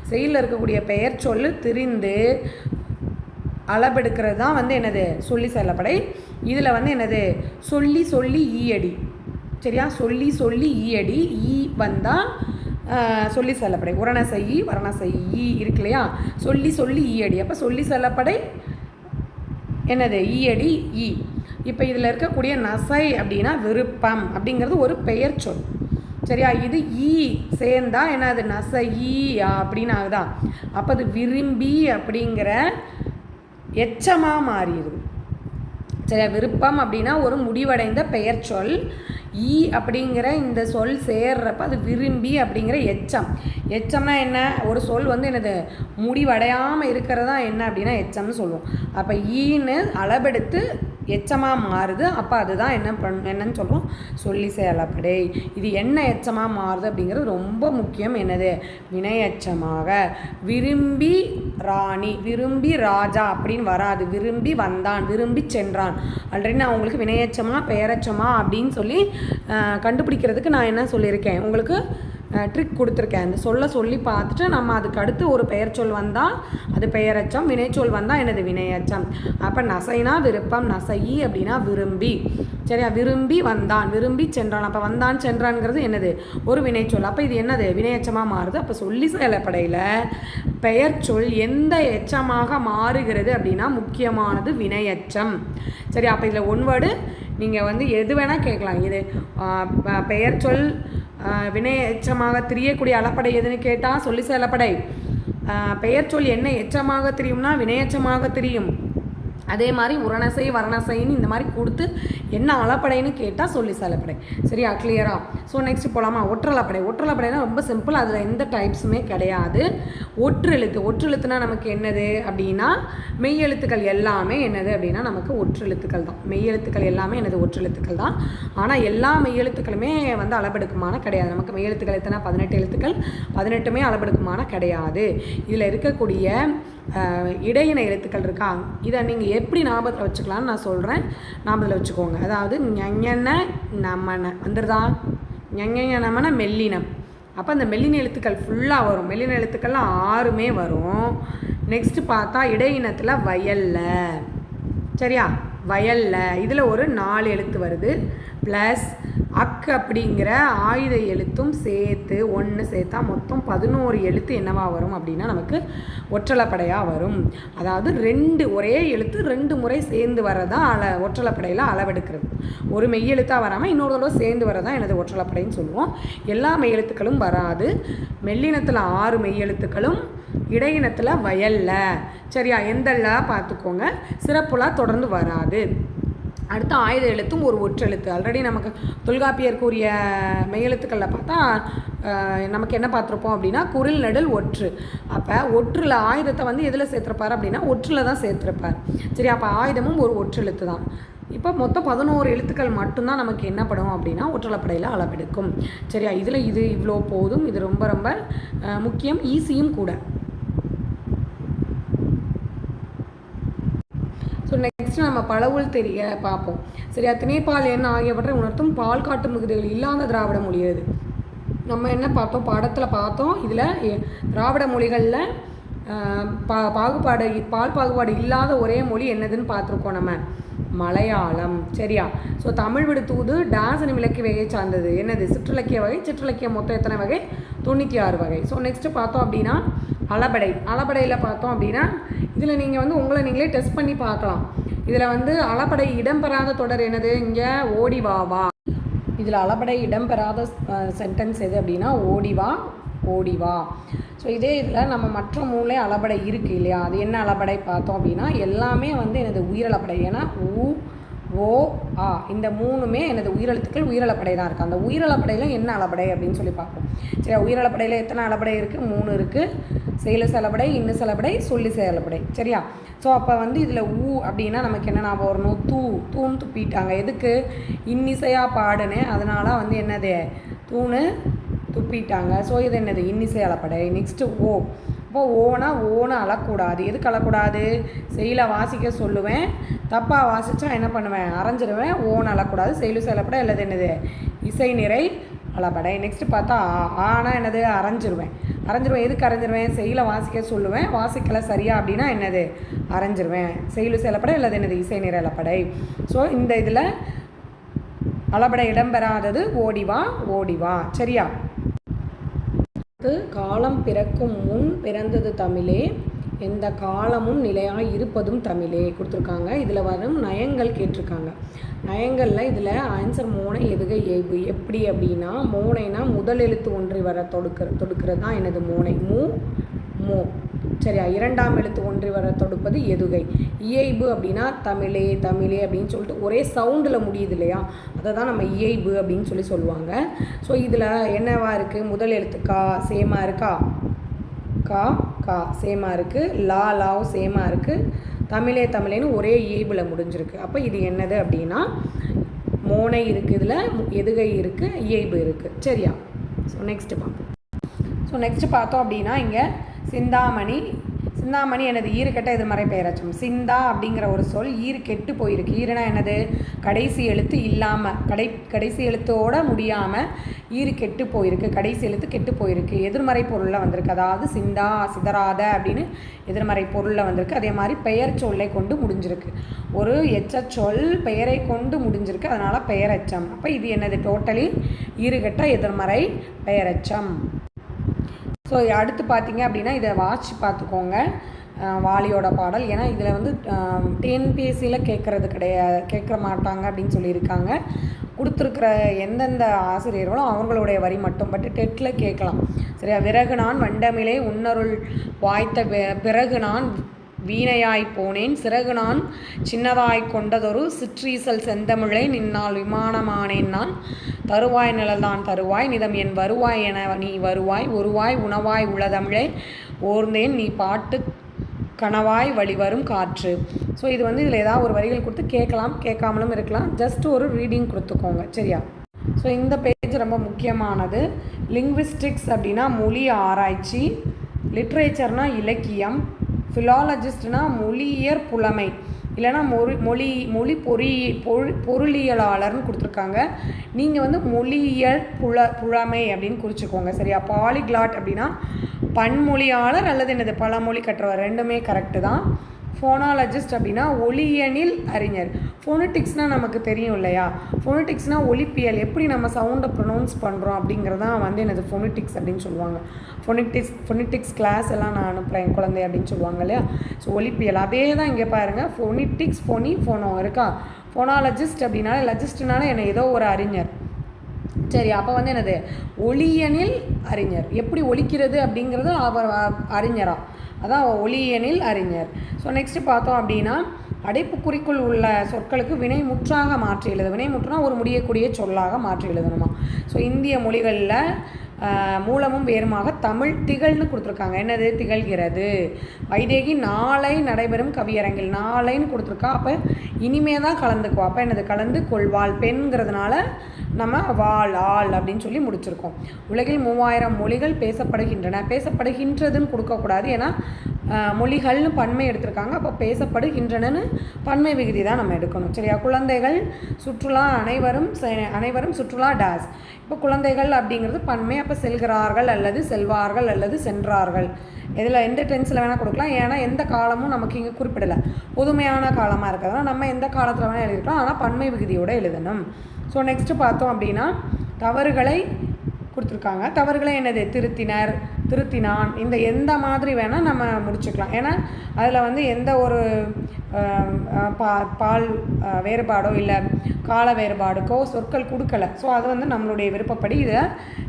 செயலில் இருக்கக்கூடிய பெயர் சொல் திரிந்து அளபெடுக்கிறது தான் வந்து என்னது சொல்லிசை அளப்படை. இதில் வந்து என்னது சொல்லி சொல்லி ஈயடி. சரியா? சொல்லி சொல்லி ஈயடி, ஈ வந்தால் சொல்லிசை அளப்படை. உரணசை ஈ, வரணசை ஈ இருக்கு இல்லையா? சொல்லி சொல்லி ஈயடி. அப்போ சொல்லிசை அளப்படை என்னது ஈயடி, ஈ. இப்போ இதில் இருக்கக்கூடிய நசை அப்படின்னா விருப்பம் அப்படிங்கிறது ஒரு பெயர் சொல். சரியா? இது ஈ சேர்ந்தா என்னது நசை ஈ அப்படின்னு ஆகுதா? அப்போ அது விரும்பி அப்படிங்கிற எச்சமாக மாறிடுது. சரியா? விருப்பம் அப்படின்னா ஒரு முடிவடைந்த பெயர் சொல். ஈ அப்படிங்கிற இந்த சொல் சேர்றப்ப அது விரும்பி அப்படிங்கிற எச்சம். எச்சம்னா என்ன? ஒரு சொல் வந்து என்னது முடிவடையாமல் இருக்கிறதா என்ன அப்படின்னா எச்சம்னு சொல்லுவோம். அப்போ ஈன்னு அளபெடுத்து எச்சமாக மாறுது. அப்போ அதுதான் என்னன்னு சொல்கிறோம் சொல்லிசை அளப்படை. இது என்ன எச்சமாக மாறுது அப்படிங்கிறது ரொம்ப முக்கியம். என்னது வினை எச்சமாக. விரும்பி ராணி, விரும்பி ராஜா அப்படின்னு வராது. விரும்பி வந்தான், விரும்பி சென்றான். ஆல்ரெடி நான் உங்களுக்கு வினையச்சமா பெயரச்சமா அப்படின்னு சொல்லி கண்டுபிடிக்கிறதுக்கு நான் என்ன சொல்லியிருக்கேன், உங்களுக்கு ட்ரிக் கொடுத்துருக்கேன். அந்த சொல்லி பார்த்துட்டு நம்ம அதுக்கு அடுத்து ஒரு பெயர் சொல் வந்தால் அது பெயரச்சம், வினைச்சொல் வந்தால் என்னது வினையச்சம். அப்போ நசைனா விருப்பம், நசையி அப்படின்னா விரும்பி. சரியா? விரும்பி வந்தான், விரும்பி சென்றான். அப்போ வந்தான் சென்றான்ங்கிறது என்னது ஒரு வினைச்சொல். அப்போ இது என்னது வினையச்சமாக மாறுது. அப்போ சொல்லிசை அளப்படையில் பெயர் சொல் எந்த எச்சமாக மாறுகிறது அப்படின்னா முக்கியமானது வினையச்சம். சரி, அப்போ இதில் ஒன் வேர்டு நீங்கள் வந்து எது வேணால் கேட்கலாம். இது பெயர் சொல் வினை எச்சமாக தெரியக்கூடிய அளப்படை எதுன்னு கேட்டால் சொல்லிசை அளப்படை. பெயர் சொல் என்ன எச்சமாக தெரியும்னா வினையச்சமாக தெரியும். அதே மாதிரி உரணசை வரணசைன்னு இந்த மாதிரி கொடுத்து என்ன அளப்படைன்னு கேட்டால் சொல்லி செலப்படை. சரியா, கிளியரா? ஸோ நெக்ஸ்ட் போகலாமா? ஒற்றளப்படை. ஒற்றளப்படைனா ரொம்ப சிம்பிள், அதில் எந்த டைப்ஸுமே கிடையாது. ஒற்றெழுத்துனா நமக்கு என்னது அப்படின்னா மெய்யெழுத்துக்கள் எல்லாமே என்னது அப்படின்னா நமக்கு ஒற்றெழுத்துக்கள் தான். மெய்யெழுத்துக்கள் எல்லாமே என்னது ஒற்றெழுத்துக்கள் தான். ஆனால் எல்லா மெய்யெழுத்துக்களுமே வந்து அளபெடுக்குமான கிடையாது. நமக்கு மெய்யெழுத்துக்கள் எத்தனை? 18 எழுத்துக்கள். 18மே அளபெடுக்குமான கிடையாது. இதில் இருக்கக்கூடிய இடையின எழுத்துக்கள் இருக்கா, இதை நீங்கள் எப்படி ஞாபகத்தில் வச்சுக்கலான்னு நான் சொல்கிறேன், ஞாபகத்தில் வச்சுக்கோங்க. அதாவது ஞஞன நமன வந்துடுதா? ஞஞன நமன மெல்லினம். அப்போ அந்த மெல்லின எழுத்துக்கள் ஃபுல்லாக வரும். மெல்லின எழுத்துக்கள்லாம் 6மே வரும். நெக்ஸ்ட்டு பார்த்தா இடையினத்தில் வயல்ல. சரியா, வயல்ல இதில் ஒரு 4 எழுத்து வருது. ப்ளஸ் அப்படிங்கிற ஆயுத எழுத்தும் சேர்த்து 1 சேர்த்தா மொத்தம் 11 எழுத்து என்னவா வரும் அப்படின்னா நமக்கு ஒற்றளப்படையாக வரும். அதாவது 2 ஒரே எழுத்து 2 முறை சேர்ந்து வரதான் ஒற்றளப்படையில் அளவெடுக்கிறது. ஒரு மெய்யெழுத்தாக வராமல் இன்னொரு தடவை சேர்ந்து வரதான் எனது ஒற்றளப்படைன்னு சொல்லுவோம். எல்லா மெய்யெழுத்துக்களும் வராது. மெல்லினத்தில் 6 மெய்யெழுத்துக்களும், இடையினத்தில் வயல்ல. சரியா, எந்தல்ல பார்த்துக்கோங்க. சிறப்புலாம் தொடர்ந்து வராது. அடுத்த ஆயுத எழுத்தும் ஒரு ஒற்றெழுத்து. ஆல்ரெடி நமக்கு தொல்காப்பியர் கூறிய மெய்யெழுத்துக்களில் பார்த்தா நமக்கு என்ன பார்த்துருப்போம் அப்படின்னா குரில் நெடில் ஒற்று. அப்போ ஒற்றில் ஆயுதத்தை வந்து எதில் சேர்த்துருப்பார் அப்படின்னா ஒற்றில் தான் சேர்த்துருப்பார். சரி, அப்போ ஆயுதமும் ஒரு ஒற்றெழுத்து தான். இப்போ மொத்தம் 11 எழுத்துக்கள் மட்டும்தான் நமக்கு என்ன படும் அப்படின்னா ஒற்றளப்படையில் அளவெடுக்கும். சரியா, இதில் இது இவ்வளோ போதும். இது ரொம்ப ரொம்ப முக்கியம், ஈஸியும் கூட. ஸோ நெக்ஸ்ட் நம்ம பழவுள் தெரிய பார்ப்போம். சரியா, திணைப்பால் என்ன ஆகியவற்றை உணர்த்தும் பால் காட்டு மிகுதிகள் இல்லாத திராவிட மொழி எது? நம்ம என்ன பார்த்தோம், பாடத்தில் பார்த்தோம். இதில் திராவிட மொழிகளில் பால் பாகுபாடு இல்லாத ஒரே மொழி என்னதுன்னு பார்த்துருக்கோம் நம்ம, மலையாளம். சரியா, ஸோ தமிழ் விடு தூது டாசனம் இலக்கிய வகையை சார்ந்தது. என்னது? சிற்றிலக்கிய வகை. சிற்றிலக்கிய மொத்தம் எத்தனை வகை? 96 வகை. ஸோ நெக்ஸ்ட்டு பார்த்தோம் அப்படின்னா அளபடையில் பார்த்தோம் அப்படின்னா இதில் நீங்கள் வந்து உங்களை நீங்களே டெஸ்ட் பண்ணி பார்க்கலாம். இதில் வந்து அளபடை இடம்பெறாத தொடர் என்னது? இங்கே ஓடிவாவா. இதில் அளபடை இடம்பெறாத சென்டென்ஸ் எது அப்படின்னா ஓடிவா. ஸோ இதே இதில் நம்ம மற்ற 3 அளபடை இருக்குது இல்லையா, அது என்ன அளபடை பார்த்தோம் அப்படின்னா எல்லாமே வந்து எனது உயிரளபடை. ஏன்னா ஓ ஆ இந்த 3மே எனது உயிரளப்படை தான் இருக்குது. அந்த உயிரளப்படையில் என்ன அளபடை அப்படின்னு சொல்லி பார்ப்போம். சரி, உயிரளப்படையில் எத்தனை அளபடை இருக்குது? 3 இருக்குது. செயலு செலபடை, இன்னும் செலபடை, சொல்லி செயலபடை. சரியா, ஸோ அப்போ வந்து இதில் அப்படின்னா நமக்கு என்ன ஞாபகம் வரணும்? தூண் துப்பிட்டாங்க. எதுக்கு? இன்னிசையாக பாடுனேன், அதனால் வந்து என்னது? தூணு துப்பிட்டாங்க. ஸோ இது என்னது? இன்னிசை அளப்படை. நெக்ஸ்ட்டு இப்போ ஓனை அழக்கூடாது. எதுக்கு அழக்கூடாது? செயலை வாசிக்க சொல்லுவேன், தப்பாக வாசித்தா என்ன பண்ணுவேன்? அரைஞ்சிருவேன். ஓனை அழக்கூடாது. செயலு செயலப்படை அல்லது என்னது? இசை நிறை அளபடை. நெக்ஸ்ட்டு பார்த்தா ஆனால் என்னது? அரைஞ்சிருவேன். எதுக்கு அரைஞ்சிருவேன்? செயலை வாசிக்க சொல்லுவேன், வாசிக்கலை சரியா அப்படின்னா என்னது? அரைஞ்சிருவேன். செயலு செயலப்படை அல்லது என்னது? இசை நிறை அளபடை. ஸோ இந்த இதில் அளபடை இடம்பெறாதது ஓடிவா. சரியா, காலம் பிறக்கும் முன் பிறந்தது தமிழே, எந்த காலமும் நிலையாக இருப்பதும் தமிழே கொடுத்துருக்காங்க. இதில் வரும் நயங்கள் கேட்டிருக்காங்க. நயங்களில் இதில் ஆன்சர் மோனை எதுகை ஏய்பு. எப்படி அப்படின்னா மோனைனா முதல் எழுத்து ஒன்றி வர தொடுக்கிறது தான் எனது மோனை. மோ. சரியா, 2ஆம் எழுத்து ஒன்றி வர தொடுப்பது எதுகை. இயைபு அப்படின்னா தமிழே அப்படின்னு சொல்லிட்டு ஒரே சவுண்டில் முடியுது இல்லையா, அதை தான் நம்ம இயைபு அப்படின்னு சொல்லுவாங்க. ஸோ இதில் என்னவா இருக்குது? முதல் எழுத்து கா சேமாக இருக்கா, கா சேமாக இருக்குது, லாவும் சேமாக இருக்குது, தமிழேன்னு ஒரே இயைபில் முடிஞ்சிருக்கு. அப்போ இது என்னது அப்படின்னா மோனை இருக்குது, இதில் எதுகை இருக்குது, இயைபு இருக்குது. சரியா, ஸோ நெக்ஸ்ட்டு பார்த்தோம் அப்படின்னா இங்கே சிந்தாமணி எனது ஈறுகெட்ட எதிர்மறை பெயரச்சம். சிந்தா அப்படிங்கிற ஒரு சொல் ஈறு கெட்டு போயிருக்கு. ஈறுனா என்னது? கடைசி எழுத்து இல்லாமல், கடைசி எழுத்தோடு முடியாமல் ஈறு கெட்டு போயிருக்கு. கடைசி எழுத்து கெட்டு போயிருக்கு. எதிர்மறை பொருளில் வந்திருக்கு. அதாவது சிந்தா சிதறாத அப்படின்னு எதிர்மறை பொருளில் வந்திருக்கு. அதே மாதிரி பெயர் சொல்லை கொண்டு முடிஞ்சிருக்கு. ஒரு எச்ச சொல் பெயரை கொண்டு முடிஞ்சிருக்கு, அதனால் பெயரச்சம். அப்போ இது என்னது? டோட்டலி ஈறுகெட்ட எதிர்மறை பெயரச்சம். ஸோ அடுத்து பார்த்தீங்க அப்படின்னா இதை வாட்சி பார்த்துக்கோங்க, வாலியோட பாடல். ஏன்னா இதில் வந்து டிஎன்பிஎஸ்சியில் கேட்குற மாட்டாங்க அப்படின்னு சொல்லியிருக்காங்க. கொடுத்துருக்கிற எந்தெந்த ஆசிரியர்களும் அவங்களுடைய வரி மட்டும், பட் டெட்டில் கேட்கலாம். சரியா, விறகு நான் வண்டமிலே உன்னருள் வாய்த்த பிறகு நான் வீணையாய் போனேன் சிறகு நான் சின்னதாய் கொண்டதொரு சிற்றீசல் செந்தமிழை நின்னால் விமானமானேன் நான் தருவாய் நிழல்தான் தருவாய் நிதம் என் வருவாய் என நீ வருவாய் ஒருவாய் உணவாய் உளதமிழை ஓர்ந்தேன் நீ பாட்டு கனவாய் வழிவரும் காற்று. ஸோ இது வந்து இதில் ஏதாவது ஒரு வரிகள் கொடுத்து கேட்கலாம், கேட்காமலும் இருக்கலாம். ஜஸ்ட் ஒரு ரீடிங் கொடுத்துக்கோங்க, சரியா? ஸோ இந்த பேஜ் ரொம்ப முக்கியமானது. லிங்குவிஸ்டிக்ஸ் அப்படின்னா மொழி ஆராய்ச்சி, லிட்ரேச்சர்னா இலக்கியம், ஃபிலாலஜிஸ்ட்னா மொழியியற் புலமை இல்லைனா மொழி பொருளியலாளர்னு கொடுத்துருக்காங்க. நீங்கள் வந்து மொழியியல் புலமை அப்படின்னு குறிச்சிக்கோங்க, சரியா? பாலிகிளாட் அப்படின்னா பன்மொழியாளர் அல்லது என்னது பழமொழி கற்றவர், ரெண்டுமே கரெக்டு தான். ஃபோனாலஜிஸ்ட் அப்படின்னா ஒலியனில் அறிஞர். ஃபோனட்டிக்ஸ்னால் நமக்கு தெரியும் இல்லையா? ஃபோனட்டிக்ஸ்னால் ஒலிப்பியல், எப்படி நம்ம சவுண்டை ப்ரொனவுன்ஸ் பண்ணுறோம் அப்படிங்கிறதான் வந்து என்னது ஃபோனட்டிக்ஸ் அப்படின்னு சொல்லுவாங்க. ஃபோனட்டிக்ஸ் கிளாஸ் எல்லாம் நான் அனுப்புகிறேன் என் குழந்தை அப்படின்னு சொல்லுவாங்க இல்லையா? ஸோ ஒலிப்பியல் அதே தான் இங்கே பாருங்கள். ஃபோனிட்டிக்ஸ் ஃபோனோ இருக்கா? ஃபோனாலஜிஸ்ட் அப்படின்னாலே லஜிஸ்ட்னால என்ன ஏதோ ஒரு அறிஞர், சரி? அப்போ வந்து என்னது ஒலியனில் அறிஞர், எப்படி ஒலிக்கிறது அப்படிங்கிறது அவர் அறிஞரா, அதான் ஒலியனில் அறிஞர். ஸோ நெக்ஸ்ட்டு பார்த்தோம் அப்படின்னா அடைப்புக்குறிக்குள் உள்ள சொற்களுக்கு வினை முற்றாக மாற்றி எழுது. வினை முற்றுனா ஒரு முடியக்கூடிய சொல்லாக மாற்றி எழுதணுமா? ஸோ இந்திய மொழிகளில் மூலமும் வேறுமாக தமிழ் திகழ்னு கொடுத்துருக்காங்க. என்னது? திகழ்கிறது. வைதேகி நாளை நடைபெறும் கவியரங்கில், நாளைன்னு கொடுத்துருக்கா. அப்போ இனிமே தான் கலந்துக்குவோம். அப்போ என்னது? கலந்து கொள்வாள். பெண்கிறதுனால நம்ம வாள் ஆள் அப்படின்னு சொல்லி முடிச்சிருக்கோம். உலகில் 3000 மொழிகள் பேசப்படுகின்றன. பேசப்படுகின்றதுன்னு கொடுக்கக்கூடாது, ஏன்னா மொழிகள்னு பன்மை எடுத்திருக்காங்க. அப்போ பேசப்படுகின்றனன்னு பன்மை விகுதி தான் நம்ம எடுக்கணும், சரியா? குழந்தைகள் சுற்றுலா, அனைவரும் சுற்றுலா டாஸ். இப்போ குழந்தைகள் அப்படிங்கிறது பன்மை. அப்போ செல்கிறார்கள் அல்லது செல்வார்கள் அல்லது சென்றார்கள், இதில் எந்த டென்ஸில் வேணால் கொடுக்கலாம். ஏன்னா எந்த காலமும் நமக்கு இங்கே குறிப்பிடலை, பொதுமையான காலமாக இருக்கிறதுனால நம்ம எந்த காலத்தில் வேணால் எழுதிக்கலாம், ஆனால் பன்மை விகுதியோடு எழுதணும். ஸோ நெக்ஸ்ட்டு பார்த்தோம் அப்படின்னா தவறுகளை கொடுத்துருக்காங்க. தவறுகளை என்னது? திருத்தினர், திருத்தினான், இந்த எந்த மாதிரி வேணால் நம்ம முடிச்சுக்கலாம். ஏன்னா அதில் வந்து எந்த ஒரு பால் வேறுபாடோ இல்லை கால வேறுபாடுக்கோ சொற்கள் கொடுக்கலை. ஸோ அது வந்து நம்மளுடைய விருப்பப்படி இதை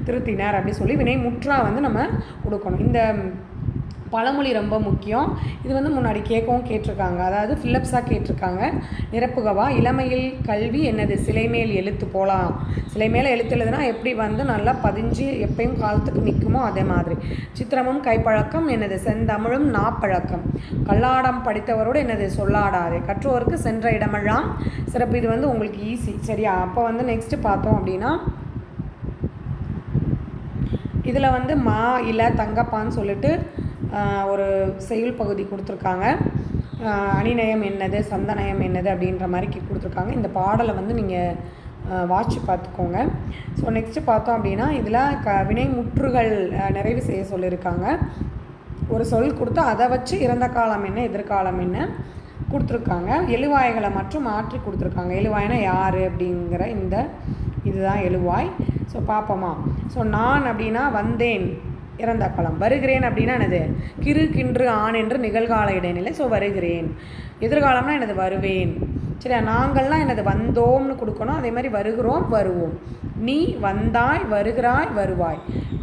திருத்தினார் அப்படி சொல்லி வினை முற்றா வந்து நம்ம கொடுக்கணும். இந்த பழமொழி ரொம்ப முக்கியம். இது வந்து முன்னாடி கேட்டிருக்காங்க, அதாவது ஃபில்லப்ஸாக கேட்டிருக்காங்க. நிரப்புகவா. இளமையில் கல்வி என்னது? சிலை மேல் எழுத்து போகலாம். சிலை மேலே எழுத்து எழுதுனா எப்படி வந்து நல்லா பதிஞ்சு எப்பயும் காலத்துக்கு நிற்குமோ அதே மாதிரி. சித்திரமும் கைப்பழக்கம் என்னது? செந்தமிழும் நாப்பழக்கம். கல்லாடம் படித்தவரோடு என்னது? சொல்லாடாது. கற்றோருக்கு சென்ற இடமெல்லாம் சிறப்பு. இது வந்து உங்களுக்கு ஈஸி, சரியா? அப்போ வந்து நெக்ஸ்ட்டு பார்த்தோம் அப்படின்னா இதில் வந்து மா இல்லை தங்கப்பான்னு சொல்லிட்டு ஒரு செய்யுள் பகுதி கொடுத்துருக்காங்க. அணிநயம் என்னது, சந்தநயம் என்னது அப்படின்ற மாதிரி கொடுத்துருக்காங்க. இந்த பாடலை வந்து நீங்கள் வாட்சி பார்த்துக்கோங்க. ஸோ நெக்ஸ்ட்டு பார்த்தோம் அப்படின்னா இதில் வினை முற்றுகள் நிறைவு செய்ய சொல்லியிருக்காங்க. ஒரு சொல் கொடுத்து அதை வச்சு இறந்த காலம் என்ன எதிர்காலம் என்ன கொடுத்துருக்காங்க. எழுவாய்களை மற்றும் மாற்றி கொடுத்துருக்காங்க. எழுவாய்னா யார் அப்படிங்கிற இதுதான் எழுவாய். ஸோ பார்ப்போமா? ஸோ நான் அப்படின்னா வந்தேன் இறந்த காலம். வருகிறேன் அப்படின்னா என்னது? கிறு கின்று ஆண் என்று நிகழ்கால இடைநிலை. ஸோ வருகிறேன். எதிர்காலம்னா என்னது? வருவேன், சரியா? நாங்கள்லாம் என்னது? வந்தோம்னு கொடுக்கணும். அதே மாதிரி வருகிறோம், வருவோம். நீ வந்தாய், வருகிறாய், வருவாய்.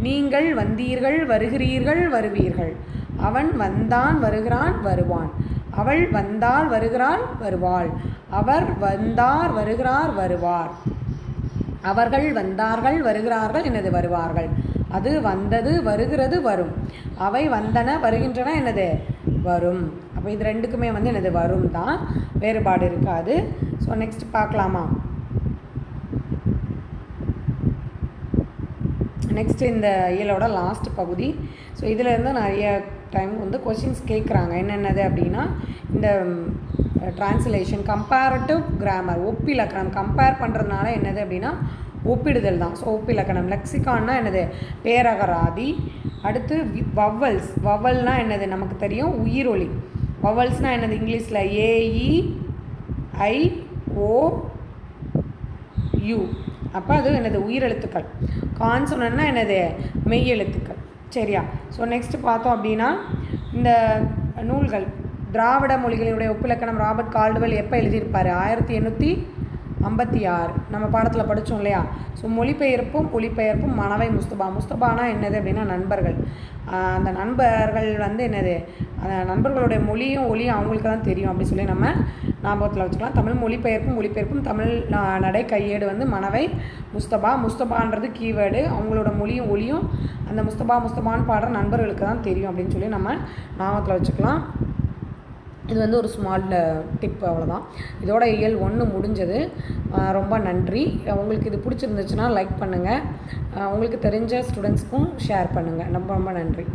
நீங்கள் வந்தீர்கள், வருகிறீர்கள், வருவீர்கள். அவன் வந்தான், வருகிறான், வருவான். அவள் வந்தாள், வருகிறாள், வருவாள். அவர் வந்தார், வருகிறார், வருவார். அவர்கள் வந்தார்கள், வருகிறார்கள், என்னது? வருவார்கள். அது வந்தது, வருகிறது, வரும். அவை வந்தன, வருகின்றன, என்னது? வரும். அப்போ இது ரெண்டுக்குமே வந்து என்னது? வரும் தான், வேறுபாடு இருக்காது. ஸோ நெக்ஸ்ட் பார்க்கலாமா? நெக்ஸ்ட் இந்த இயலோட லாஸ்ட் பகுதி. ஸோ இதில் இருந்து நிறைய டைம் வந்து கொஷின்ஸ் கேட்குறாங்க. என்னென்னது அப்படின்னா இந்த டிரான்ஸ்லேஷன், கம்பேரட்டிவ் கிராமர், ஒப்பிலக்கணம். கம்பேர் பண்ணுறதுனால என்னது அப்படின்னா ஒப்பிடுதல் தான். ஸோ ஒப்பிலக்கணம். லெக்சிகான்னா என்னது? பேரகராதி. அடுத்து வவல்ஸ். வவல்னால் என்னது? நமக்கு தெரியும், உயிரொலி. வவல்ஸ்னால் என்னது? இங்கிலீஷில் AEIOU. அப்போ அது என்னது? உயிரெழுத்துக்கள். கான்சோனன்னா என்னது? மெய் எழுத்துக்கள், சரியா? ஸோ நெக்ஸ்ட்டு பார்த்தோம் அப்படின்னா இந்த நூல்கள் திராவிட மொழிகளினுடைய ஒப்பிலக்கணம் ராபர்ட் கால்டுவெல் எப்போ எழுதியிருப்பார்? 1800 56 நம்ம பாடத்தில் படித்தோம் இல்லையா? ஸோ மொழிபெயர்ப்பும் மனவை முஸ்தபா. முஸ்தபானா என்னது அப்படின்னா நண்பர்கள். அந்த நண்பர்கள் வந்து என்னது, அந்த நண்பர்களுடைய மொழியும் ஒலியும் அவங்களுக்கு தான் தெரியும் அப்படி சொல்லி நம்ம ஞாபகத்தில் வச்சுக்கலாம். தமிழ் மொழிபெயர்ப்பும் தமிழ் நடை கையேடு வந்து மனவை முஸ்தபா. முஸ்தபான்றது கீவேர்டு. அவங்களோட மொழியும் ஒலியும் அந்த முஸ்தபான்னு பாடுற நண்பர்களுக்கு தான் தெரியும் அப்படின்னு சொல்லி நம்ம ஞாபகத்தில் வச்சுக்கலாம். இது வந்து ஒரு ஸ்மால் டிப், அவ்வளோதான். இதோட இயல் 1 முடிஞ்சது. ரொம்ப நன்றி. உங்களுக்கு இது பிடிச்சிருந்துச்சுன்னா லைக் பண்ணுங்கள். உங்களுக்கு தெரிஞ்ச ஸ்டூடெண்ட்ஸ்க்கும் ஷேர் பண்ணுங்கள். ரொம்ப ரொம்ப நன்றி.